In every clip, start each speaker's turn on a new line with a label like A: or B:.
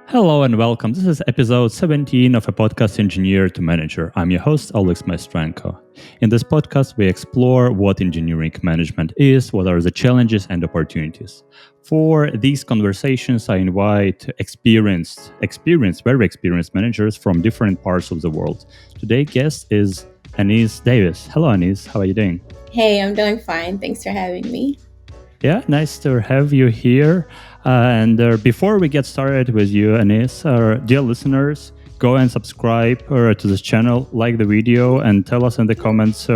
A: Hello and welcome. This is episode 17 of a podcast Engineer-to-Manager. I'm your host, Alex Maestrenko. In this podcast, we explore what engineering management is, what are the challenges and opportunities. For these conversations, I invite very experienced managers from different parts of the world. Today's guest is Annyce Davis. Hello, Annyce. How are you doing?
B: Hey, I'm doing fine. Thanks for having me.
A: Yeah, nice to have you here. Before we get started with you, Annyce, dear listeners, go and subscribe to this channel, like the video, and tell us in the comments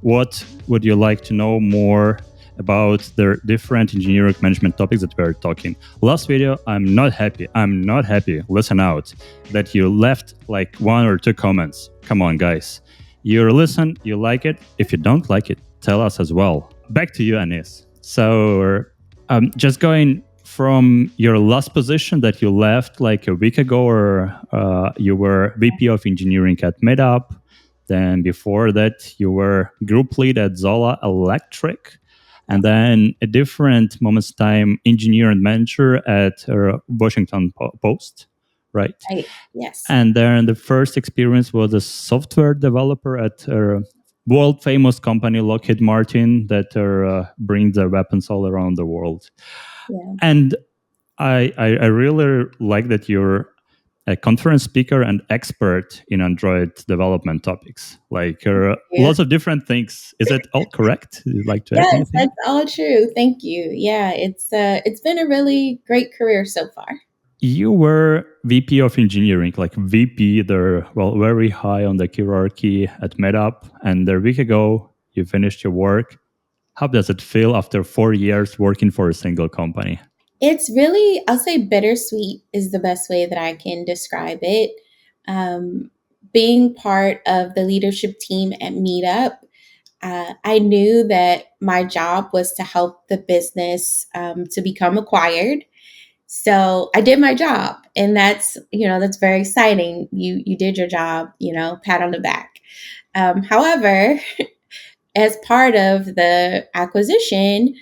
A: what would you like to know more about the different engineering management topics that we're talking. Last video, I'm not happy. Listen out that you left like 1 or 2 comments. Come on, guys. You listen, you like it. If you don't like it, tell us as well. Back to you, Annyce. So just going from your last position that you left like a week ago, or you were VP of engineering at Meetup. Then before that, you were group lead at Zola Electric. And then a different moment's time, engineer-mentor at Washington Post, right?
B: Yes.
A: And then the first experience was a software developer at world famous company Lockheed Martin that brings their weapons all around the world.
B: Yeah.
A: And I really like that you're a conference speaker and expert in Android development topics, like lots of different things. Is that all correct? Would you like to add
B: Yes,
A: anything?
B: that's all true. Thank you. Yeah, it's been a really great career so far.
A: You were VP of engineering, like VP, they're very high on the hierarchy at Meetup. And a week ago, you finished your work. How does it feel after 4 years working for a single company?
B: It's really, I'll say bittersweet is the best way that I can describe it. Being part of the leadership team at Meetup, I knew that my job was to help the business to become acquired. So I did my job, and that's very exciting. You did your job, pat on the back. However, as part of the acquisition,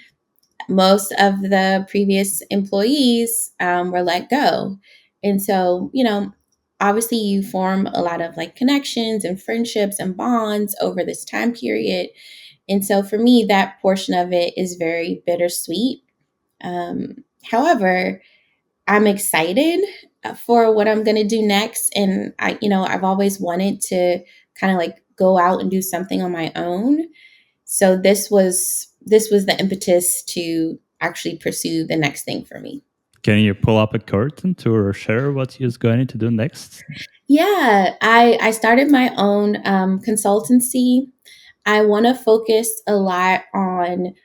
B: most of the previous employees were let go. And so, obviously you form a lot of like connections and friendships and bonds over this time period. And so for me, that portion of it is very bittersweet. However, I'm excited for what I'm going to do next. And I've always wanted to kind of like go out and do something on my own. So this was the impetus to actually pursue the next thing for me.
A: Can you pull up a curtain to share what you're going to do next?
B: Yeah, I started my own consultancy. I want to focus a lot on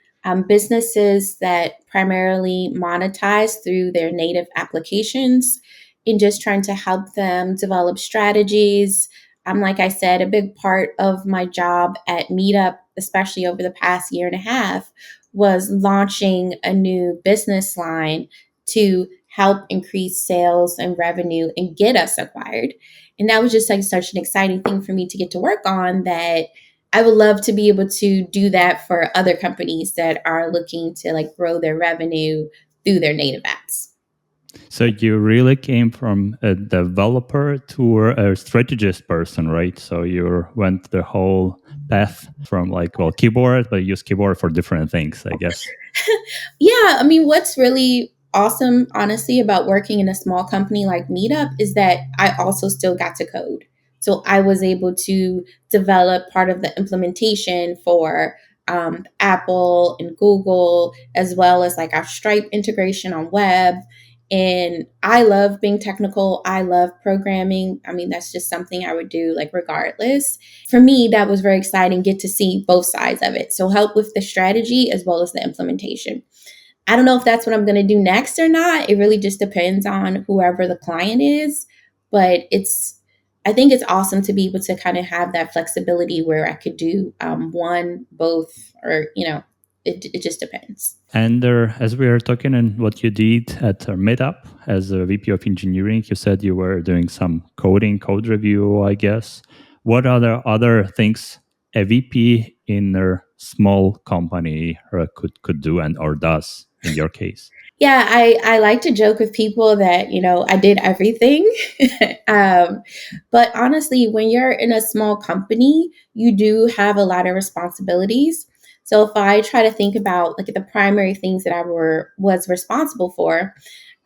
B: businesses that primarily monetize through their native applications and just trying to help them develop strategies. Like I said, a big part of my job at Meetup, especially over the past year and a half, was launching a new business line to help increase sales and revenue and get us acquired. And that was just like such an exciting thing for me to get to work on, that I would love to be able to do that for other companies that are looking to like grow their revenue through their native apps.
A: So you really came from a developer to a strategist person, right? So you went the whole path from keyboard, but you use keyboard for different things, I guess.
B: Yeah, I mean, what's really awesome, honestly, about working in a small company like Meetup is that I also still got to code. So I was able to develop part of the implementation for Apple and Google, as well as like our Stripe integration on web. And I love being technical. I love programming. I mean, that's just something I would do like regardless. For me, that was very exciting, get to see both sides of it. So help with the strategy as well as the implementation. I don't know if that's what I'm going to do next or not. It really just depends on whoever the client is. But I think it's awesome to be able to kind of have that flexibility where I could do one, both, or, it just depends.
A: And as we are talking and what you did at Meetup as a VP of engineering, you said you were doing some code review, I guess. What other things a VP in a small company could do or does? in your case?
B: Yeah, I like to joke with people that, I did everything. um, but honestly, when you're in a small company, you do have a lot of responsibilities. So if I try to think about like the primary things that was responsible for,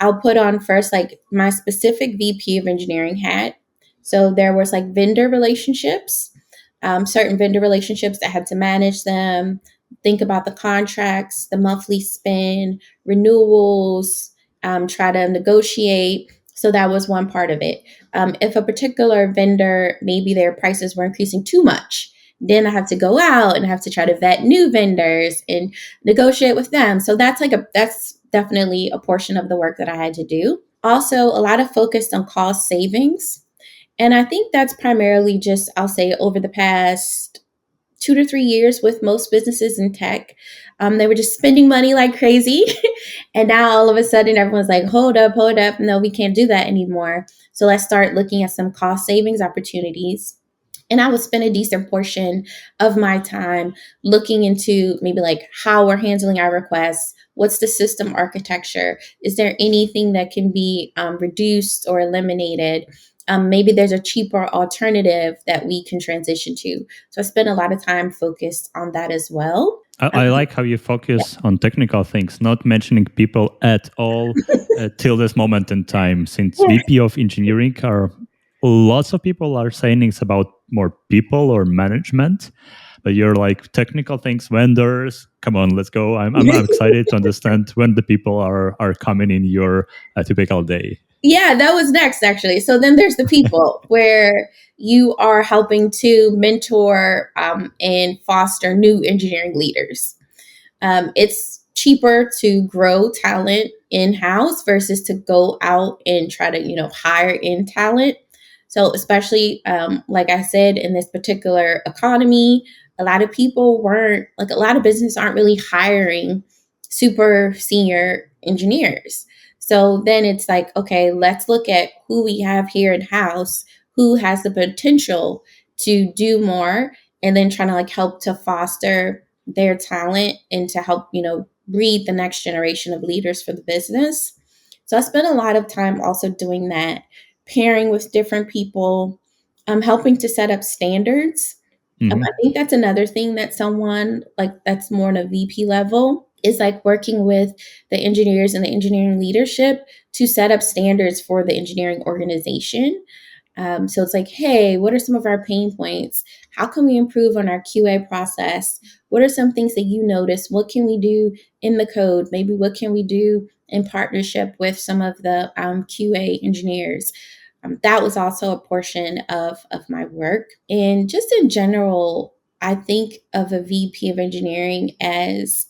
B: I'll put on first like my specific VP of engineering hat. So there was like vendor relationships, certain vendor relationships that had to manage them, think about the contracts, the monthly spend, renewals, try to negotiate. So that was one part of it. If a particular vendor, maybe their prices were increasing too much, then I have to go out and have to try to vet new vendors and negotiate with them. So that's definitely a portion of the work that I had to do. Also, a lot of focus on cost savings. And I think that's primarily just, I'll say, over the past 2 to 3 years with most businesses in tech. They were just spending money like crazy. And now all of a sudden everyone's like, hold up, hold up. No, we can't do that anymore. So let's start looking at some cost savings opportunities. And I would spend a decent portion of my time looking into maybe like how we're handling our requests. What's the system architecture? Is there anything that can be reduced or eliminated? Maybe there's a cheaper alternative that we can transition to. So I spend a lot of time focused on that as well.
A: I like how you focus on technical things, not mentioning people at all till this moment in time. Since VP of engineering are lots of people are saying it's about more people or management, but you're like technical things, vendors. Come on, let's go. I'm excited to understand when the people are coming in your typical day.
B: Yeah, that was next actually. So then there's the people where you are helping to mentor and foster new engineering leaders. It's cheaper to grow talent in-house versus to go out and try to, hire in talent. So especially, like I said, in this particular economy, a lot of people weren't like a lot of businesses aren't really hiring super senior engineers. So then it's like, okay, let's look at who we have here in house, who has the potential to do more, and then trying to like help to foster their talent and to help, breed the next generation of leaders for the business. So I spent a lot of time also doing that, pairing with different people, helping to set up standards. I think that's another thing that someone like that's more on a VP level is like working with the engineers and the engineering leadership to set up standards for the engineering organization. So it's like, hey, what are some of our pain points? How can we improve on our QA process? What are some things that you notice? What can we do in the code? Maybe what can we do in partnership with some of the QA engineers? That was also a portion of my work. And just in general, I think of a VP of engineering as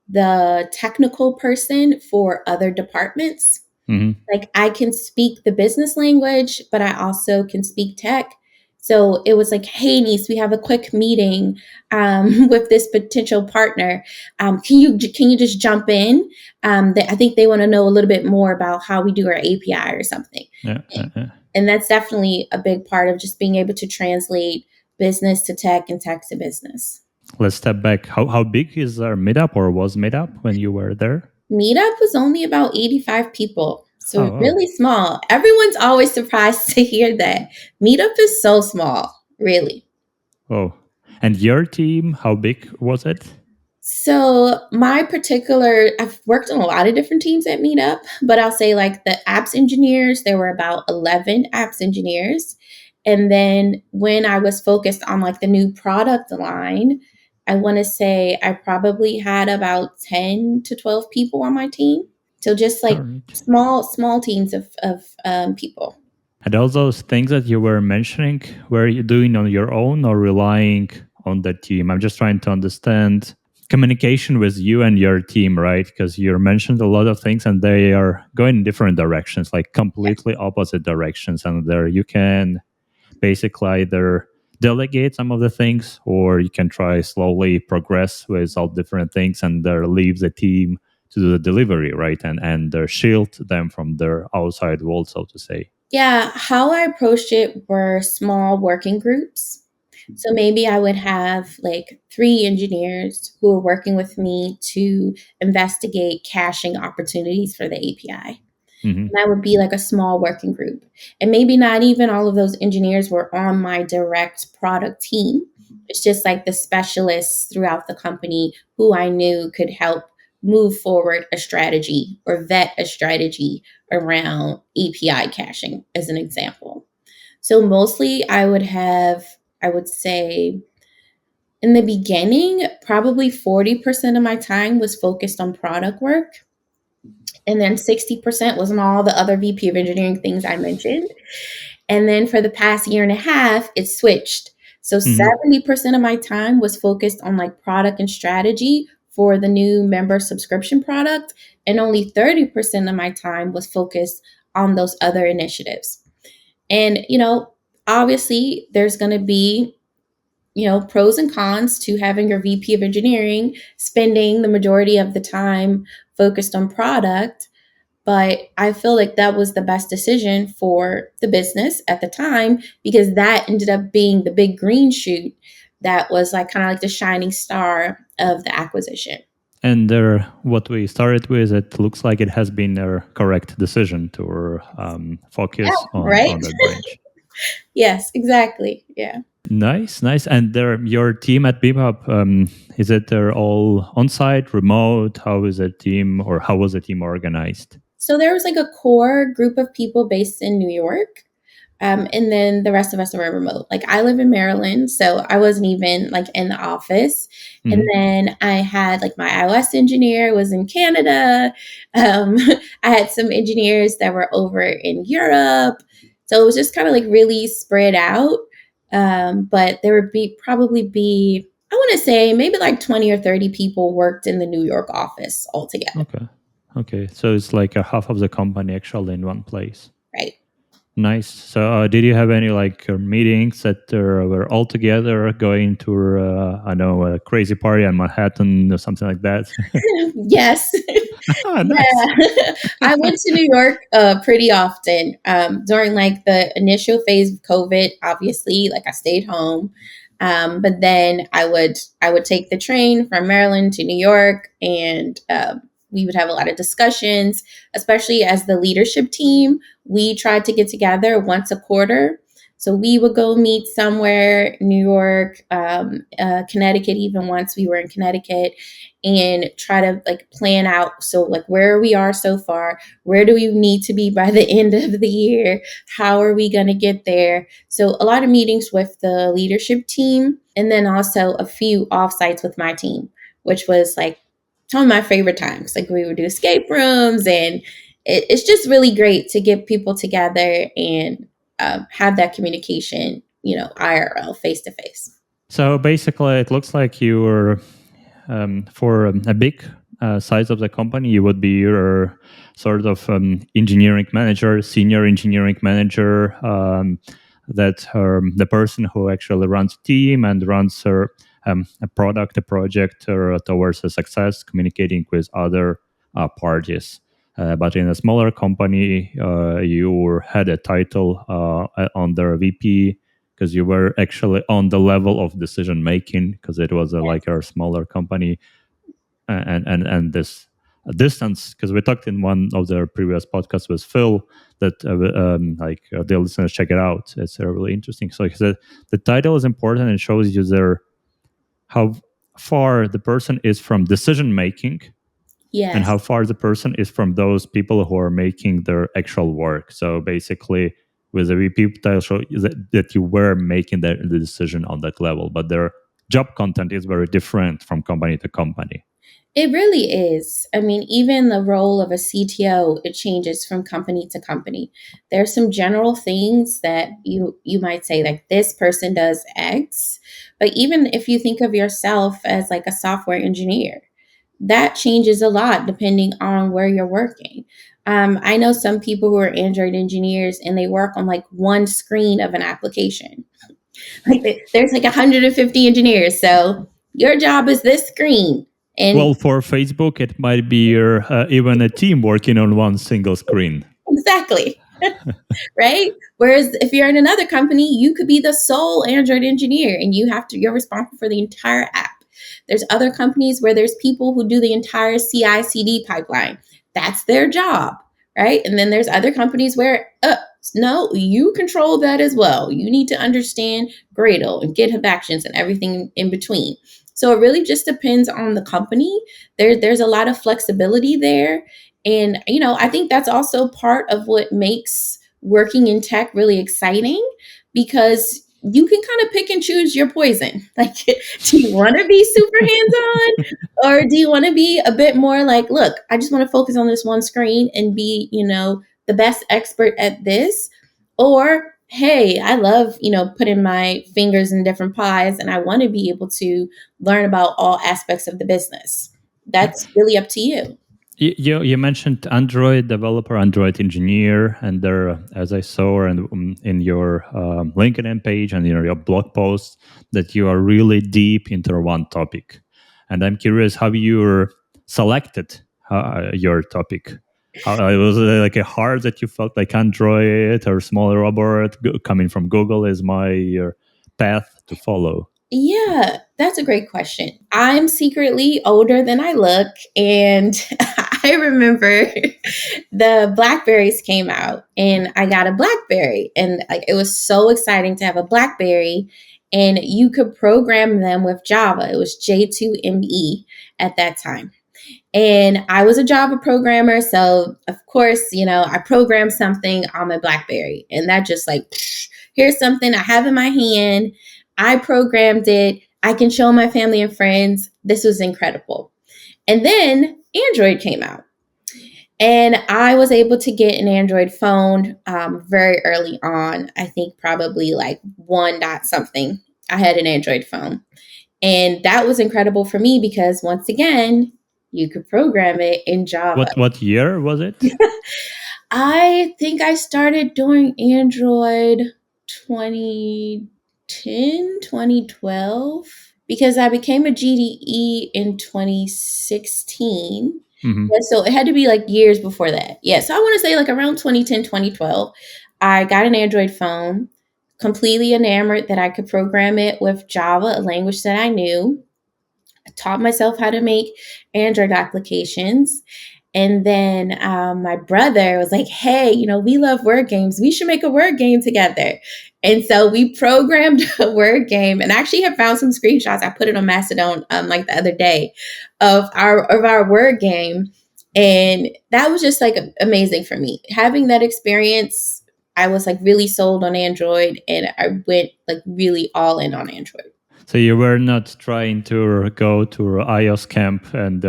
B: the technical person for other departments. Like I can speak the business language, but I also can speak tech. So it was like, hey, Annyce, we have a quick meeting with this potential partner. Can you just jump in? I think they want to know a little bit more about how we do our API or something.
A: Yeah.
B: And that's definitely a big part of just being able to translate business to tech and tech to business.
A: Let's step back. How big is our Meetup or was Meetup when you were there?
B: Meetup was only about 85 people. So
A: Oh,
B: really small. Everyone's always surprised to hear that. Meetup is so small, really.
A: Oh. And your team, how big was it?
B: So I've worked on a lot of different teams at Meetup, but I'll say like the apps engineers, there were about 11 apps engineers. And then when I was focused on like the new product line, I want to say I probably had about 10 to 12 people on my team. So just like small teams of people.
A: And all those things that you were mentioning, were you doing on your own or relying on the team? I'm just trying to understand communication with you and your team, right? Because you mentioned a lot of things and they are going in different directions, like completely opposite directions. And there you can basically either delegate some of the things or you can try slowly progress with all different things and leave the team to do the delivery, right? And shield them from their outside world, so to say.
B: Yeah, how I approached it were small working groups. So maybe I would have like 3 engineers who are working with me to investigate caching opportunities for the API.
A: Hmm.
B: And that would be like a small working group. And maybe not even all of those engineers were on my direct product team. It's just like the specialists throughout the company who I knew could help move forward a strategy or vet a strategy around API caching, as an example. So mostly I would say in the beginning, probably 40% of my time was focused on product work. And then 60% was on all the other VP of engineering things I mentioned. And then for the past year and a half, it switched. So
A: Hmm.
B: 70% of my time was focused on like product and strategy for the new member subscription product. And only 30% of my time was focused on those other initiatives. And, obviously there's going to be, pros and cons to having your VP of engineering spending the majority of the time focused on product. But I feel like that was the best decision for the business at the time because that ended up being the big green shoot that was like kind of like the shining star of the acquisition.
A: And what we started with, it looks like it has been a correct decision to focus
B: Right?
A: on that branch.
B: Yes, exactly. Yeah.
A: Nice, nice. And your team at Meetup, is it they're all on site, remote? How is the team, or how was the team organized?
B: So there was like a core group of people based in New York. And then the rest of us were remote. Like I live in Maryland, so I wasn't even like in the office. And
A: Hmm.
B: then I had like my iOS engineer was in Canada. Um, I had some engineers that were over in Europe. So it was just kind of like really spread out. But there would probably be, I want to say maybe like 20 or 30 people worked in the New York office altogether.
A: Okay. Okay. So it's like a half of the company actually in one place.
B: Right.
A: Nice. So, did you have any like meetings that were all together going to, I know, a crazy party in Manhattan or something like that?
B: Yes.
A: Ah, nice.
B: Yeah, I went to New York pretty often during like the initial phase of COVID. Obviously, like I stayed home, but then I would take the train from Maryland to New York, and we would have a lot of discussions, especially as the leadership team. We tried to get together once a quarter. So we would go meet somewhere, New York, Connecticut, even once we were in Connecticut, and try to like plan out. So like where we are so far, where do we need to be by the end of the year? How are we going to get there? So a lot of meetings with the leadership team, and then also a few offsites with my team, which was like some of my favorite times. Like we would do escape rooms, and it's just really great to get people together and have that communication, IRL, face to face.
A: So basically, it looks like you were for a big size of the company, you would be your sort of engineering manager, senior engineering manager. That the person who actually runs a team and runs a product, a project towards a success, communicating with other parties. But in a smaller company, you had a title under VP because you were actually on the level of decision making because it was like a smaller company and this distance because we talked in one of the previous podcasts with Phil that the listeners check it out. It's really interesting. So he said the title is important and shows you there how far the person is from decision making and
B: Yes.
A: how far the person is from those people who are making their actual work. So basically, with the VP title, show that you were making the decision on that level, but their job content is very different from company to company.
B: It really is. I mean, even the role of a CTO, it changes from company to company. There's some general things that you might say like this person does X, but even if you think of yourself as like a software engineer, that changes a lot depending on where you're working. I know some people who are Android engineers and they work on like one screen of an application. Like there's like 150 engineers, so your job is this screen. And
A: Well, for Facebook, it might be even a team working on one single screen.
B: exactly. right? Whereas if you're in another company, you could be the sole Android engineer and you're responsible for the entire app. There's other companies where there's people who do the entire CI/CD pipeline. That's their job, right? And then there's other companies where, no, you control that as well. You need to understand Gradle and GitHub Actions and everything in between. So it really just depends on the company. There's a lot of flexibility there. And, I think that's also part of what makes working in tech really exciting because you can kind of pick and choose your poison. Like, do you want to be super hands on or do you want to be a bit more like, look, I just want to focus on this one screen and be, the best expert at this? Or, hey, I love, putting my fingers in different pies and I want to be able to learn about all aspects of the business. That's really up to you.
A: You mentioned Android developer, Android engineer, and there, as I saw in your LinkedIn page and in your blog post, that you are really deep into one topic. And I'm curious how you selected your topic. How was it like a hard that you felt like Android or small robot coming from Google is my path to follow?
B: Yeah, that's a great question. I'm secretly older than I look. And I remember the Blackberries came out and I got a Blackberry. And like, it was so exciting to have a Blackberry. And you could program them with Java. It was J2ME at that time. And I was a Java programmer. So, of course, I programmed something on my Blackberry. And that just like, here's something I have in my hand. I programmed it. I can show my family and friends. This was incredible. And then Android came out. And I was able to get an Android phone very early on. I think probably like 1 dot something. I had an Android phone. And that was incredible for me because once again, you could program it in Java.
A: What year was it?
B: I think I started doing Android 2010, 2012, because I became a GDE in 2016.
A: Mm-hmm.
B: Yeah, so it had to be like years before that. Yeah, so I want to say like around 2010, 2012, I got an Android phone, completely enamored that I could program it with Java, a language that I knew. I taught myself how to make Android applications. And then my brother was like, hey, we love word games. We should make a word game together. And so we programmed a word game and actually have found some screenshots. I put it on Mastodon like the other day of our word game. And that was just like amazing for me. Having that experience, I was like really sold on Android and I went like really all in on Android.
A: So you were not trying to go to iOS camp and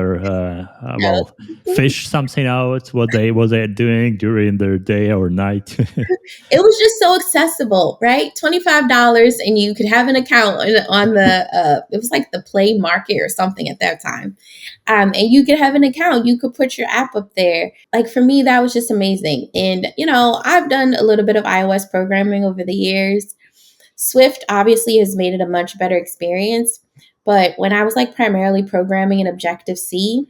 A: fish something out what they're doing during their day or night.
B: It was just so accessible, right? $25 and you could have an account on the it was like the Play Market or something at that time. And you could have an account, you could put your app up there. Like for me, that was just amazing. And I've done a little bit of iOS programming over the years. Swift obviously has made it a much better experience. But when I was like primarily programming in Objective-C,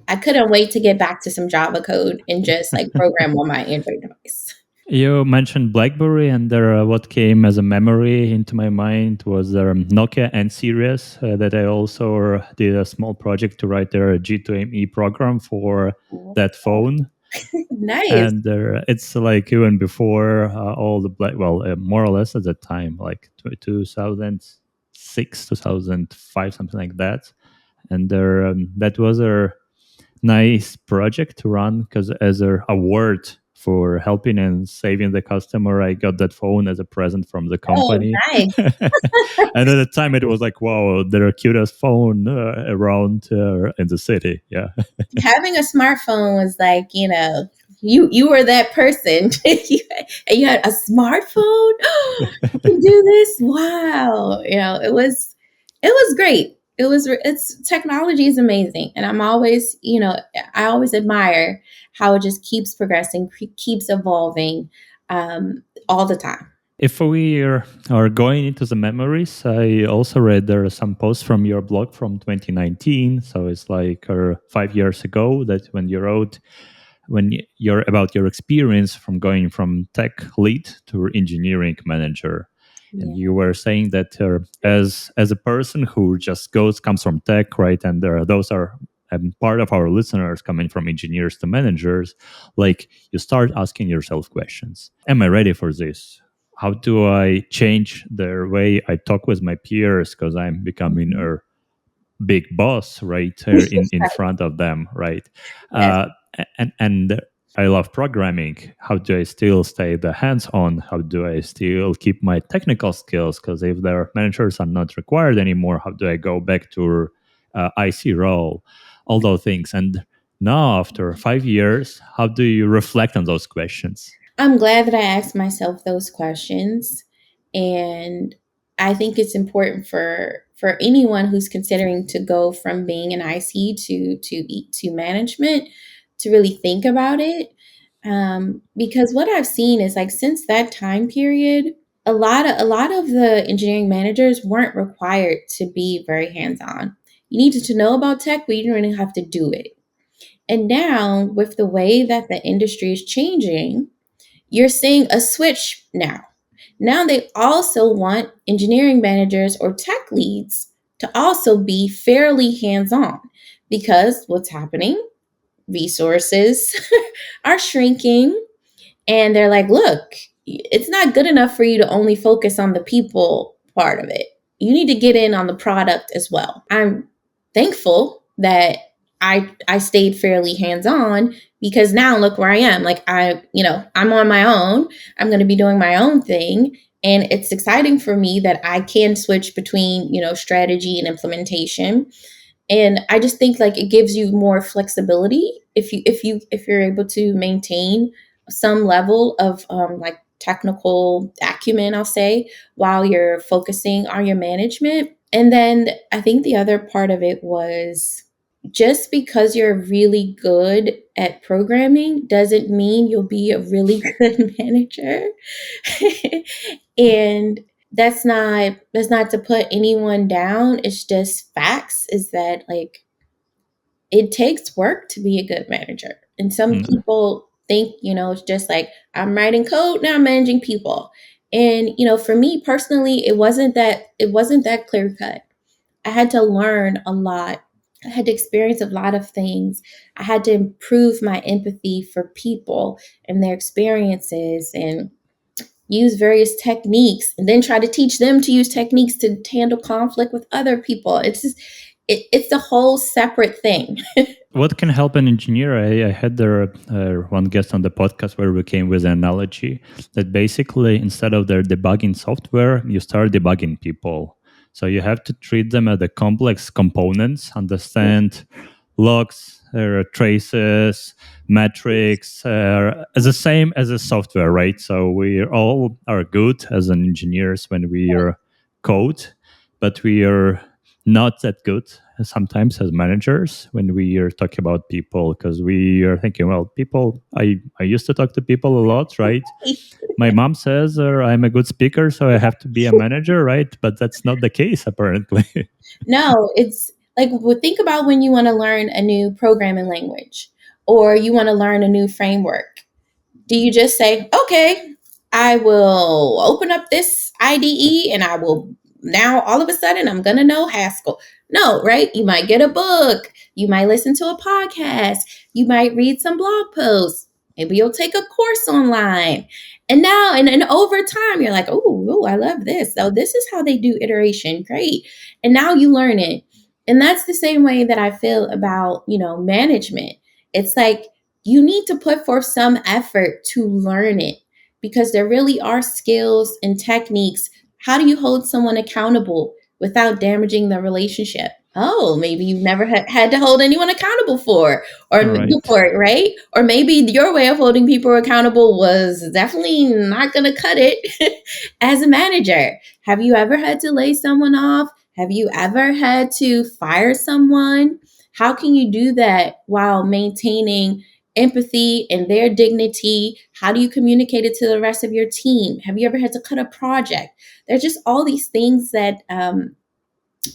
B: I couldn't wait to get back to some Java code and just like program on my Android device.
A: You mentioned Blackberry, and what came as a memory into my mind was Nokia N series that I also did a small project to write their G2ME program for that phone.
B: Nice.
A: And it's like even before all the more or less at that time, like 2006, 2005, something like that. And that was a nice project to run because as a award for helping and saving the customer, I got that phone as a present from the company.
B: Oh, nice.
A: And at the time, it was like, wow, they're cutest phone around in the city. Yeah.
B: Having a smartphone was like, you were that person and you had a smartphone. You can do this. Wow. It was great. It's technology is amazing. And I'm always, I always admire how it just keeps progressing, keeps evolving all the time.
A: If we are going into the memories, I also read there are some posts from your blog from 2019. So it's like 5 years ago that when you wrote, when you're about your experience from going from tech lead to engineering manager. And
B: Yeah.
A: you were saying that as a person who just comes from tech, right? And those are part of our listeners coming from engineers to managers. Like, you start asking yourself questions: am I ready for this? How do I change the way I talk with my peers because I'm becoming
B: Mhm.
A: a big boss, right, in
B: Right.
A: front of them, right?
B: Yes.
A: uh, and I love programming. How do I still stay the hands-on? How do I still keep my technical skills? Because if their managers are not required anymore, how do I go back to IC role? All those things. And now, after 5 years, how do you reflect on those questions?
B: I'm glad that I asked myself those questions, and I think it's important for anyone who's considering to go from being an IC to management to really think about it. Because what I've seen is, like, since that time period, a lot of the engineering managers weren't required to be very hands on. You needed to know about tech, but you didn't really have to do it. And now, with the way that the industry is changing, you're seeing a switch now. Now they also want engineering managers or tech leads to also be fairly hands on, because what's happening? Resources are shrinking, and they're like, look, it's not good enough for you to only focus on the people part of it. You need to get in on the product as well. I'm thankful that I stayed fairly hands on, because now look where I am. Like, I'm on my own. I'm going to be doing my own thing, and it's exciting for me that I can switch between, strategy and implementation. And I just think, like, it gives you more flexibility if you're able to maintain some level of like technical acumen, I'll say, while you're focusing on your management. And then I think the other part of it was, just because you're really good at programming doesn't mean you'll be a really good manager. And that's not to put anyone down. It's just facts, is that, like, it takes work to be a good manager. And some
A: Mm.
B: people think, it's just like, I'm writing code, now I'm managing people. And, for me personally, it wasn't that clear cut. I had to learn a lot. I had to experience a lot of things. I had to improve my empathy for people and their experiences, and use various techniques, and then try to teach them to use techniques to handle conflict with other people. It's a whole separate thing.
A: What can help an engineer? I had one guest on the podcast where we came with an analogy that basically, instead of their debugging software, you start debugging people. So you have to treat them as the complex components, understand logs, traces, metrics, as the same as a software, right? So we all are good as an engineers when we are code, but we are not that good sometimes as managers when we are talking about people, because we are thinking, well, people, I used to talk to people a lot, right? My mom says I'm a good speaker, so I have to be a manager, right? But that's not the case, apparently.
B: No, it's like, well, think about when you want to learn a new programming language, or you want to learn a new framework. Do you just say, okay, I will open up this IDE and I will, now all of a sudden I'm going to know Haskell? No, right? You might get a book. You might listen to a podcast. You might read some blog posts. Maybe you'll take a course online. And now, and over time, you're like, oh, I love this. So this is how they do iteration. Great. And now you learn it. And that's the same way that I feel about, management. It's like, you need to put forth some effort to learn it, because there really are skills and techniques. How do you hold someone accountable without damaging the relationship? Oh, maybe you've never had to hold anyone accountable for, or
A: Right.
B: before, right? Or maybe your way of holding people accountable was definitely not going to cut it as a manager. Have you ever had to lay someone off? Have you ever had to fire someone? How can you do that while maintaining empathy and their dignity? How do you communicate it to the rest of your team? Have you ever had to cut a project? There's just all these things that,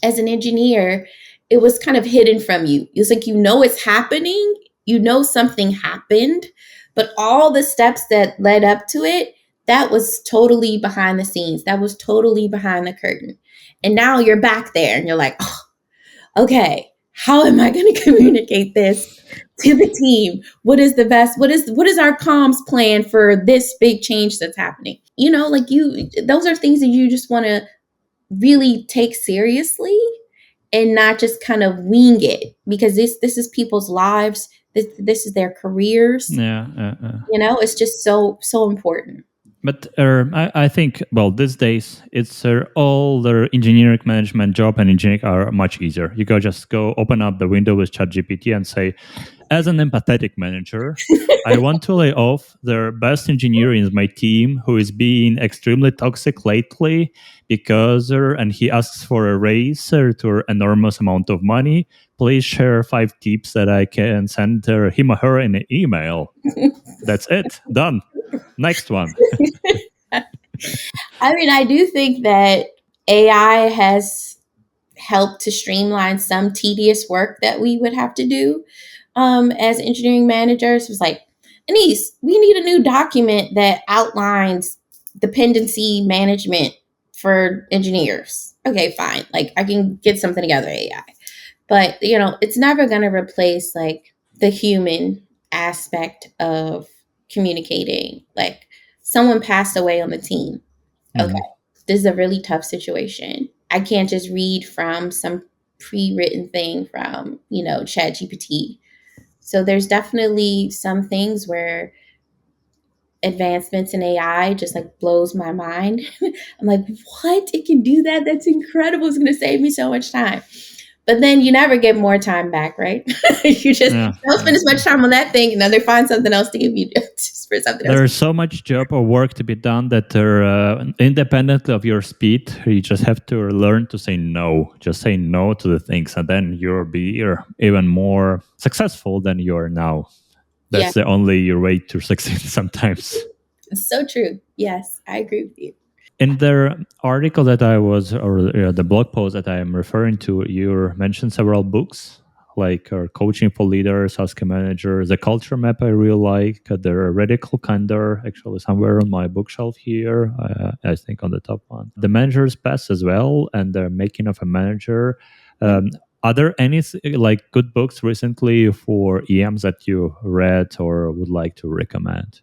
B: as an engineer, it was kind of hidden from you. It's like, it's happening, You know something happened, but all the steps that led up to it, that was totally behind the scenes. That was totally behind the curtain. And now you're back there and you're like, oh, okay, how am I going to communicate this to the team? What is the best? What is our comms plan for this big change that's happening? Like those are things that you just want to really take seriously and not just kind of wing it, because this is people's lives. This is their careers.
A: Yeah.
B: It's just so important.
A: But I think, well, these days, it's all the engineering management job and engineering are much easier. You just go open up the window with ChatGPT and say, as an empathetic manager, I want to lay off the best engineer in my team who is being extremely toxic lately and he asks for a raise to enormous amount of money. Please share 5 tips that I can send him or her in an email. That's it. Done. Next one.
B: I mean, I do think that AI has helped to streamline some tedious work that we would have to do as engineering managers. It was like, Annyce, we need a new document that outlines dependency management for engineers. Okay, fine. Like, I can get something together, AI. But, it's never going to replace like the human aspect of communicating. Like, someone passed away on the team. Okay, this is a really tough situation. I can't just read from some pre-written thing from, ChatGPT. So there's definitely some things where advancements in AI just like blows my mind. I'm like, what? It can do that? That's incredible. It's going to save me so much time. But then you never get more time back, right? You just don't spend as much time on that thing, and then they find something else to give you for something else.
A: There's so much job or work to be done that independent of your speed, you just have to learn to say no. Just say no to the things, and then you'll be even more successful than you are now. That's the only way to succeed sometimes.
B: It's so true. Yes, I agree with you.
A: In the article that the blog post that I am referring to, you mentioned several books like Coaching for Leaders, Ask a Manager, The Culture Map I really like, the Radical Candor, actually somewhere on my bookshelf here, I think on the top one. The Manager's Path as well, and The Making of a Manager. Are there any like good books recently for EMs that you read or would like to recommend?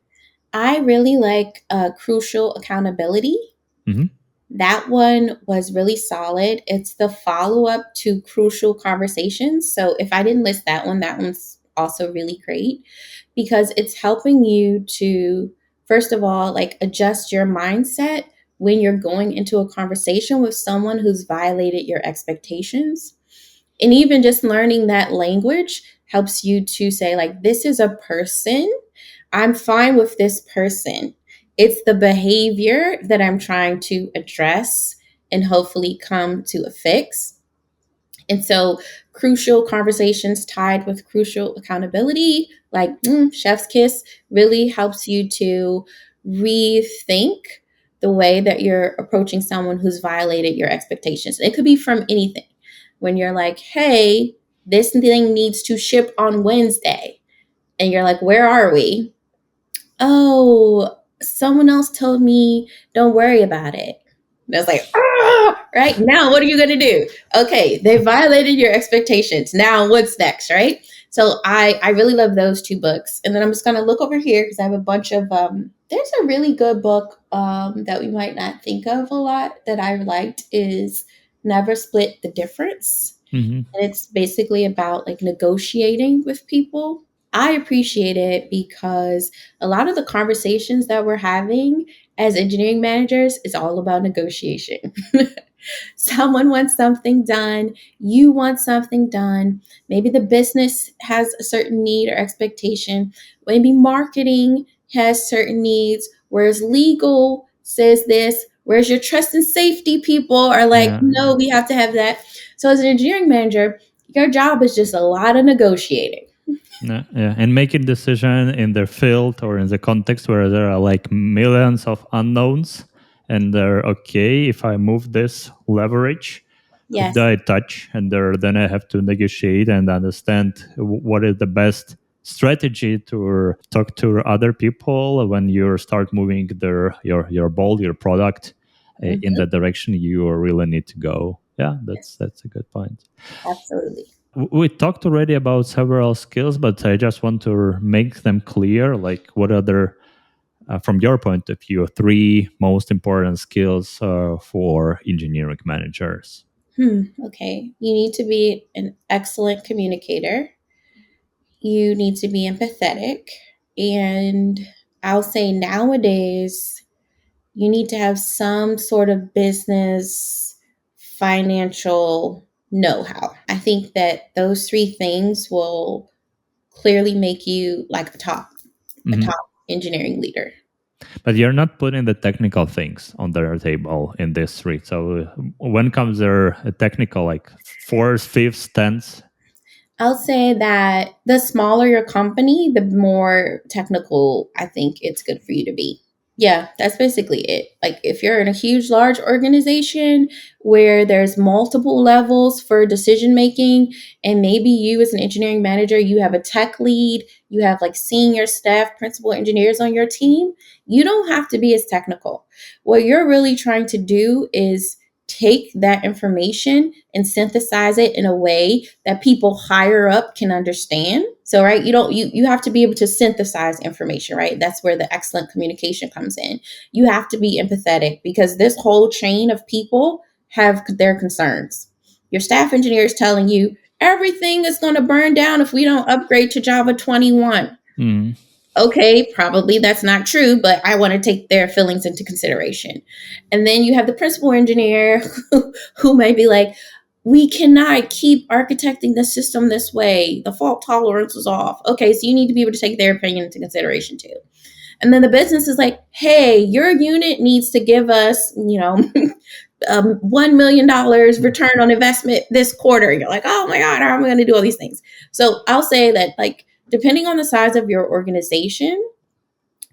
B: I really like Crucial Accountability.
A: Mm-hmm.
B: That one was really solid. It's the follow-up to Crucial Conversations. So if I didn't list that one's also really great because it's helping you to, first of all, like adjust your mindset when you're going into a conversation with someone who's violated your expectations. And even just learning that language helps you to say, like, this is a person. I'm fine with this person. It's the behavior that I'm trying to address and hopefully come to a fix. And so Crucial Conversations tied with Crucial Accountability, like Chef's Kiss, really helps you to rethink the way that you're approaching someone who's violated your expectations. It could be from anything. When you're like, hey, this thing needs to ship on Wednesday. And you're like, where are we? Oh, someone else told me, don't worry about it. And I was like, right now, what are you going to do? Okay, they violated your expectations. Now what's next, right? So I really love those 2 books. And then I'm just going to look over here because I have a bunch of, there's a really good book that we might not think of a lot that I liked is Never Split the Difference.
A: Mm-hmm.
B: And it's basically about like negotiating with people. I appreciate it because a lot of the conversations that we're having as engineering managers is all about negotiation. Someone wants something done. You want something done. Maybe the business has a certain need or expectation. Maybe marketing has certain needs, whereas legal says this, whereas your trust and safety people are like, no, we have to have that. So as an engineering manager, your job is just a lot of negotiating.
A: Yeah, and making decision in their field or in the context where there are like millions of unknowns, and they're okay if I move this leverage, who do I touch, and then I have to negotiate and understand what is the best strategy to talk to other people when you start moving your product in the direction you really need to go. Yeah, that's a good point.
B: Absolutely.
A: We talked already about several skills, but I just want to make them clear. Like, what other, from your point of view, three most important skills for engineering managers?
B: Okay. You need to be an excellent communicator. You need to be empathetic. And I'll say nowadays, you need to have some sort of business financial know how. I think that those three things will clearly make you like a
A: Mhm.
B: top engineering leader.
A: But you're not putting the technical things on the table in this three. So when comes there a technical, like fourth, fifth, tenth?
B: I'll say that the smaller your company, the more technical I think it's good for you to be. Yeah, that's basically it. Like if you're in a huge, large organization where there's multiple levels for decision making, and maybe you as an engineering manager, you have a tech lead, you have like senior staff, principal engineers on your team, you don't have to be as technical. What you're really trying to do is take that information and synthesize it in a way that people higher up can understand. So, right, you have to be able to synthesize information, right? That's where the excellent communication comes in. You have to be empathetic because this whole chain of people have their concerns. Your staff engineer is telling you everything is going to burn down if we don't upgrade to Java 21.
A: Mm.
B: Okay, probably that's not true, but I want to take their feelings into consideration. And then you have the principal engineer who might be like, we cannot keep architecting the system this way. The fault tolerance is off. Okay, so you need to be able to take their opinion into consideration too. And then the business is like, hey, your unit needs to give us, $1 million return on investment this quarter. You're like, oh my God, how am I going to do all these things? So I'll say that, like, depending on the size of your organization,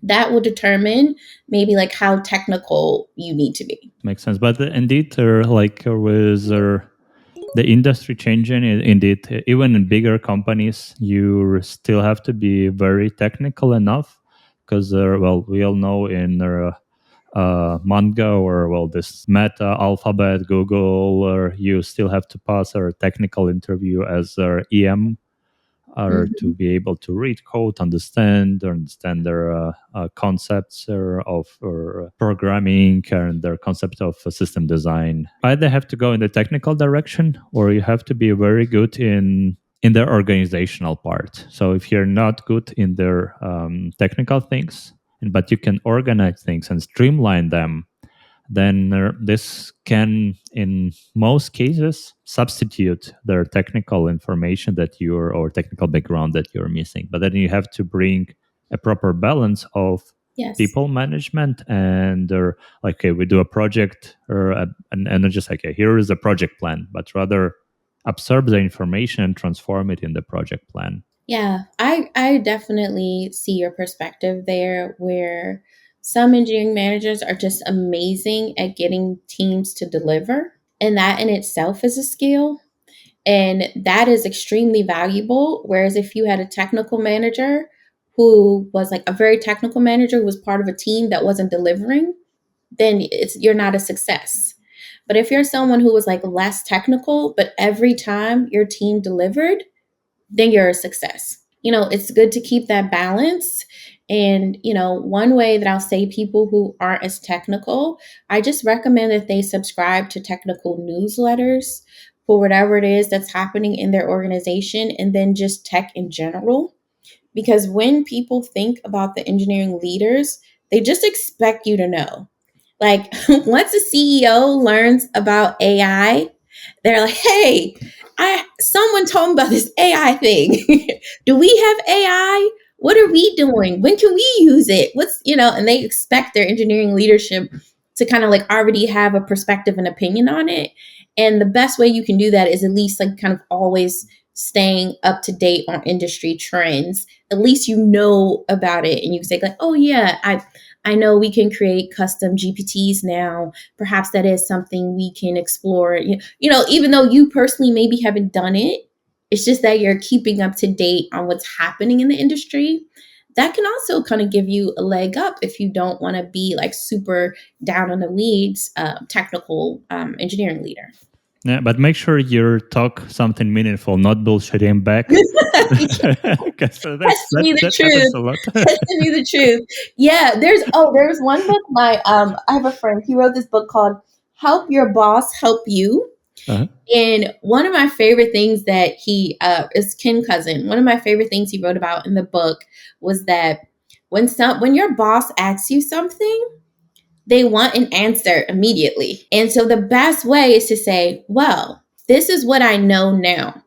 B: that will determine maybe like how technical you need to be.
A: Makes sense. But indeed, with the industry changing, indeed, even in bigger companies, you still have to be very technical enough because, we all know in manga or this Meta, Alphabet, Google, or you still have to pass a technical interview as EM, or to be able to read code, understand their concepts of programming and their concept of system design. Either have to go in the technical direction, or you have to be very good in their organizational part. So if you're not good in their technical things, but you can organize things and streamline them, then this can, in most cases, substitute their technical information that you're or technical background that you're missing. But then you have to bring a proper balance of
B: Yes.
A: people management and okay, we do a project and not just like, here is the project plan, but rather absorb the information and transform it in the project plan.
B: Yeah, I definitely see your perspective there where some engineering managers are just amazing at getting teams to deliver. And that in itself is a skill. And that is extremely valuable. Whereas if you had a technical manager who was like a very technical manager who was part of a team that wasn't delivering, then you're not a success. But if you're someone who was like less technical, but every time your team delivered, then you're a success. It's good to keep that balance. And, one way that I'll say people who aren't as technical, I just recommend that they subscribe to technical newsletters for whatever it is that's happening in their organization and then just tech in general. Because when people think about the engineering leaders, they just expect you to know. Like once a CEO learns about AI, they're like, hey, someone told me about this AI thing. Do we have AI? What are we doing? When can we use it? And they expect their engineering leadership to kind of like already have a perspective and opinion on it. And the best way you can do that is at least like kind of always staying up to date on industry trends. At least you know about it and you can say like, oh yeah, I know we can create custom GPTs now. Perhaps that is something we can explore. Even though you personally maybe haven't done it, It's just that you're keeping up to date on what's happening in the industry. That can also kind of give you a leg up if you don't want to be like super down on the weeds, technical engineering leader.
A: Yeah, but make sure you talk something meaningful, not bullshitting back.
B: That's to be the
A: That happens
B: truth.
A: a lot.
B: That's to be the truth. Yeah, there's one book. I have a friend. He wrote this book called "Help Your Boss Help You."
A: Uh-huh.
B: And one of my favorite things that he is Ken Cousin. One of my favorite things he wrote about in the book was that when your boss asks you something, they want an answer immediately. And so the best way is to say, "Well, this is what I know now.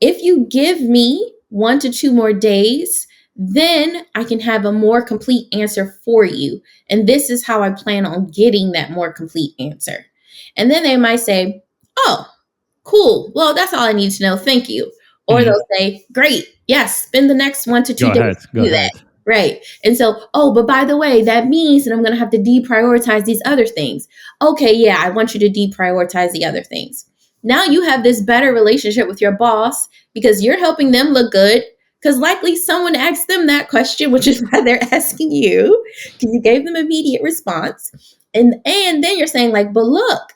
B: If you give me 1 to 2 more days, then I can have a more complete answer for you. And this is how I plan on getting that more complete answer." And then they might say, "Oh, cool. Well, that's all I need to know. Thank you." Or they'll say, "Great. Yes, spend the next 1 to 2 days to
A: Go
B: do that."
A: ahead.
B: Right. And so, "Oh, but by the way, that means that I'm going to have to deprioritize these other things." "Okay, yeah, I want you to deprioritize the other things." Now you have this better relationship with your boss because you're helping them look good. Because likely someone asked them that question, which is why they're asking you, because you gave them immediate response. And then you're saying, like, "But look,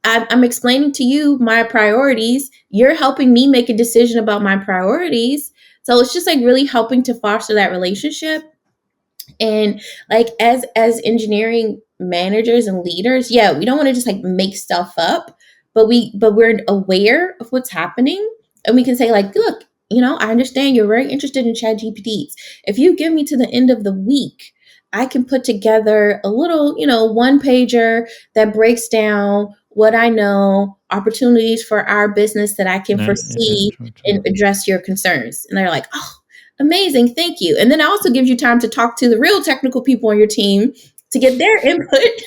B: I'm explaining to you my priorities. You're helping me make a decision about my priorities." So it's just like really helping to foster that relationship. And like as engineering managers and leaders, yeah, we don't want to just like make stuff up, but we're aware of what's happening, and we can say like, "Look, I understand you're very interested in chat gpts. If you give me to the end of the week, I can put together a little, one pager that breaks down what I know, opportunities for our business that I can foresee
A: True.
B: and address your concerns." And they're like, "Oh, amazing, thank you." And then it also gives you time to talk to the real technical people on your team to get their input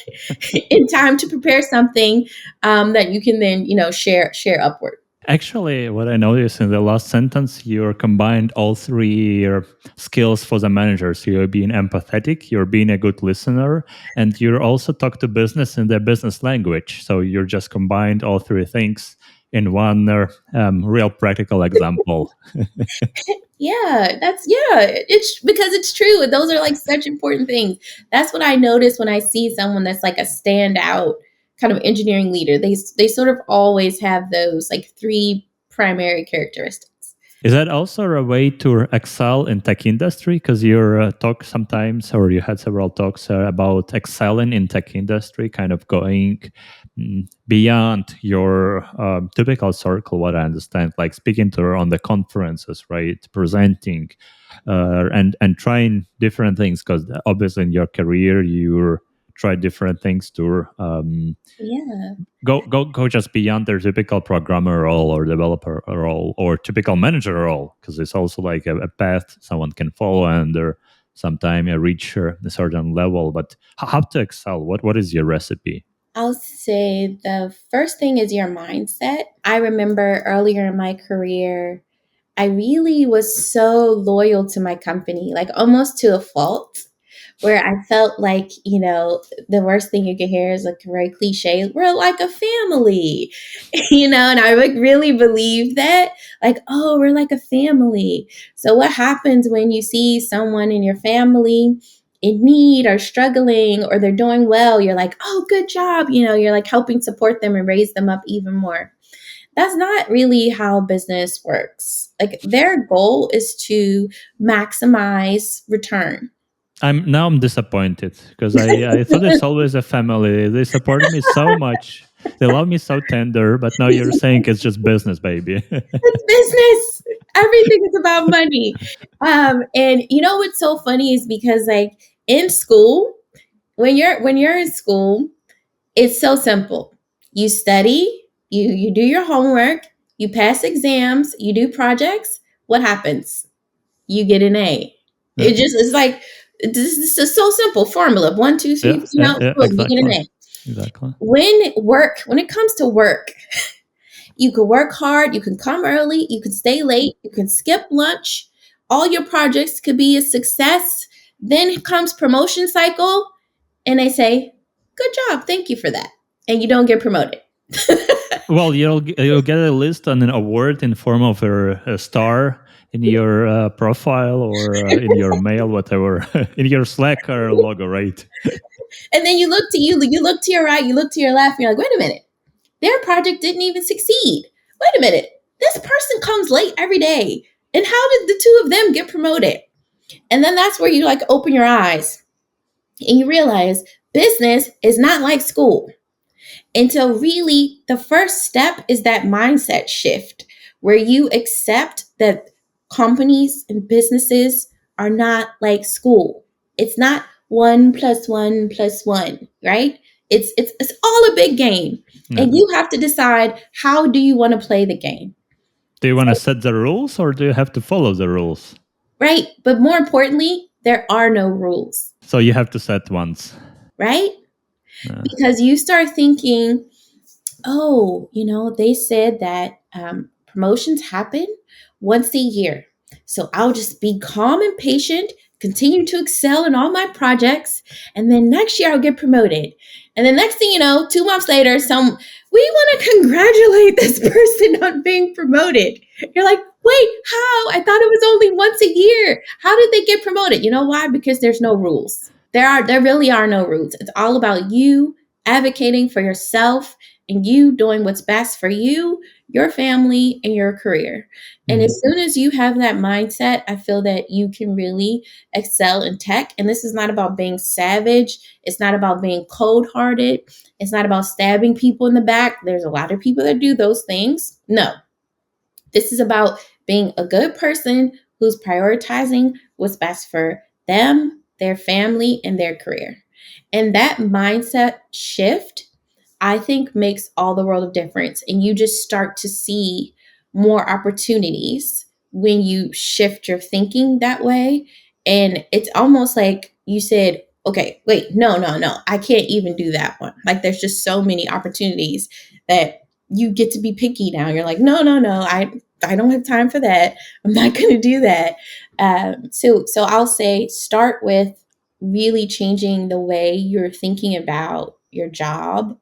B: in time to prepare something that you can then, share upward.
A: Actually, what I noticed in the last sentence, you combined all three skills for the managers. You're being empathetic, you're being a good listener, and you're also talk to business in their business language. So you're just combined all three things in one real practical example.
B: It's because it's true. And those are like such important things. That's what I notice when I see someone that's like a standout kind of engineering leader. They sort of always have those like three primary characteristics.
A: Is that also a way to excel in tech industry? Because you talk sometimes, or you had several talks about excelling in tech industry, kind of going beyond your typical circle. What I understand, like speaking to on the conferences, right, presenting, and trying different things. Because obviously in your career, you try different things to
B: Yeah.
A: go just beyond their typical programmer role or developer role or typical manager role, because it's also like a path someone can follow and sometime reach a certain level. But how to excel? What is your recipe?
B: I'll say the first thing is your mindset. I remember earlier in my career, I really was so loyal to my company, like almost to a fault, where I felt like, the worst thing you could hear is like very cliche, "We're like a family," and I would really believe that, like, "Oh, we're like a family." So what happens when you see someone in your family in need or struggling or they're doing well, you're like, "Oh, good job." You're like helping support them and raise them up even more. That's not really how business works. Like their goal is to maximize return.
A: I'm disappointed because I thought it's always a family. They supported me so much. They love me so tender, but now you're saying it's just business, baby.
B: It's business. Everything is about money. And what's so funny is because like in school, when you're in school, it's so simple. You study, you do your homework, you pass exams, you do projects. What happens? You get an A.
A: Yeah.
B: It's like this is so simple formula. One, two, three,
A: Yeah,
B: boom, you get an
A: exactly.
B: A.
A: Exactly.
B: When it comes to work, you can work hard, you can come early, you can stay late, you can skip lunch. All your projects could be a success. Then comes promotion cycle, and they say, "Good job, thank you for that," and you don't get promoted.
A: Well, you'll get a list and an award in form of a star in your profile or in your mail, whatever, in your Slack or logo, right?
B: And then you look to your right, you look to your left, and you're like, wait a minute, their project didn't even succeed. Wait a minute, this person comes late every day. And how did the two of them get promoted? And then that's where you like open your eyes and you realize business is not like school. And so, really, the first step is that mindset shift where you accept that companies and businesses are not like school. It's not 1 + 1 + 1, right? It's all a big game.
A: Yeah.
B: And you have to decide, how do you want to play the game?
A: Do you want to set the rules or do you have to follow the rules?
B: Right? But more importantly, there are no rules,
A: So you have to set ones.
B: right?
A: Yeah.
B: Because you start thinking, oh, they said that promotions happen once a year. So I'll just be calm and patient, continue to excel in all my projects, and then next year I'll get promoted. And then next thing you know, 2 months later, we want to congratulate this person on being promoted. You're like, wait, how? I thought it was only once a year. How did they get promoted? You know why? Because there's no rules. There really are no rules. It's all about you advocating for yourself and you doing what's best for you, your family, and your career. And as soon as you have that mindset, I feel that you can really excel in tech. And this is not about being savage. It's not about being cold hearted. It's not about stabbing people in the back. There's a lot of people that do those things. No, this is about being a good person who's prioritizing what's best for them, their family, and their career. And that mindset shift, I think, makes all the world of difference. And you just start to see more opportunities when you shift your thinking that way. And it's almost like you said, okay, wait, no, I can't even do that one. Like there's just so many opportunities that you get to be picky now. You're like, no, I don't have time for that. I'm not going to do that. So I'll say start with really changing the way you're thinking about your job,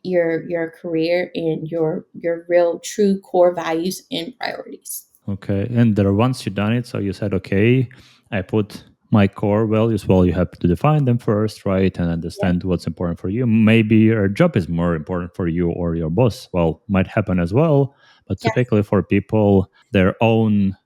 B: your career, and your real true core values and priorities.
A: Okay. And there once you done it, so you said, okay, I put my core values. Well, you have to define them first, right? And understand what's important for you. Maybe your job is more important for you or your boss. Well, might happen as well. But
B: Yes.
A: typically for people, their own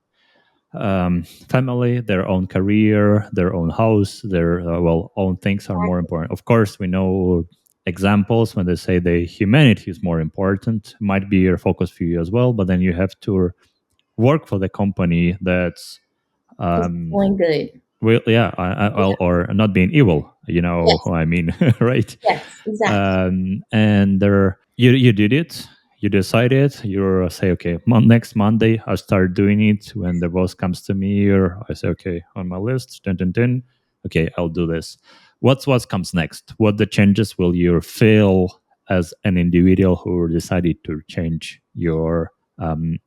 A: family, their own career, their own house, their own things are more important. Of course, we know examples when they say the humanity is more important. Might be your focus for you as well, but then you have to work for the company that's
B: Going good.
A: well, yeah, or not being evil. You know
B: Yes.
A: who I mean, right?
B: Yes, exactly.
A: And there, you did it. You decided. You say, okay, next Monday I start doing it. When the boss comes to me, or I say, okay, on my list, dun, dun, dun, okay, I'll do this. What comes next? What the changes will you feel as an individual who decided to change your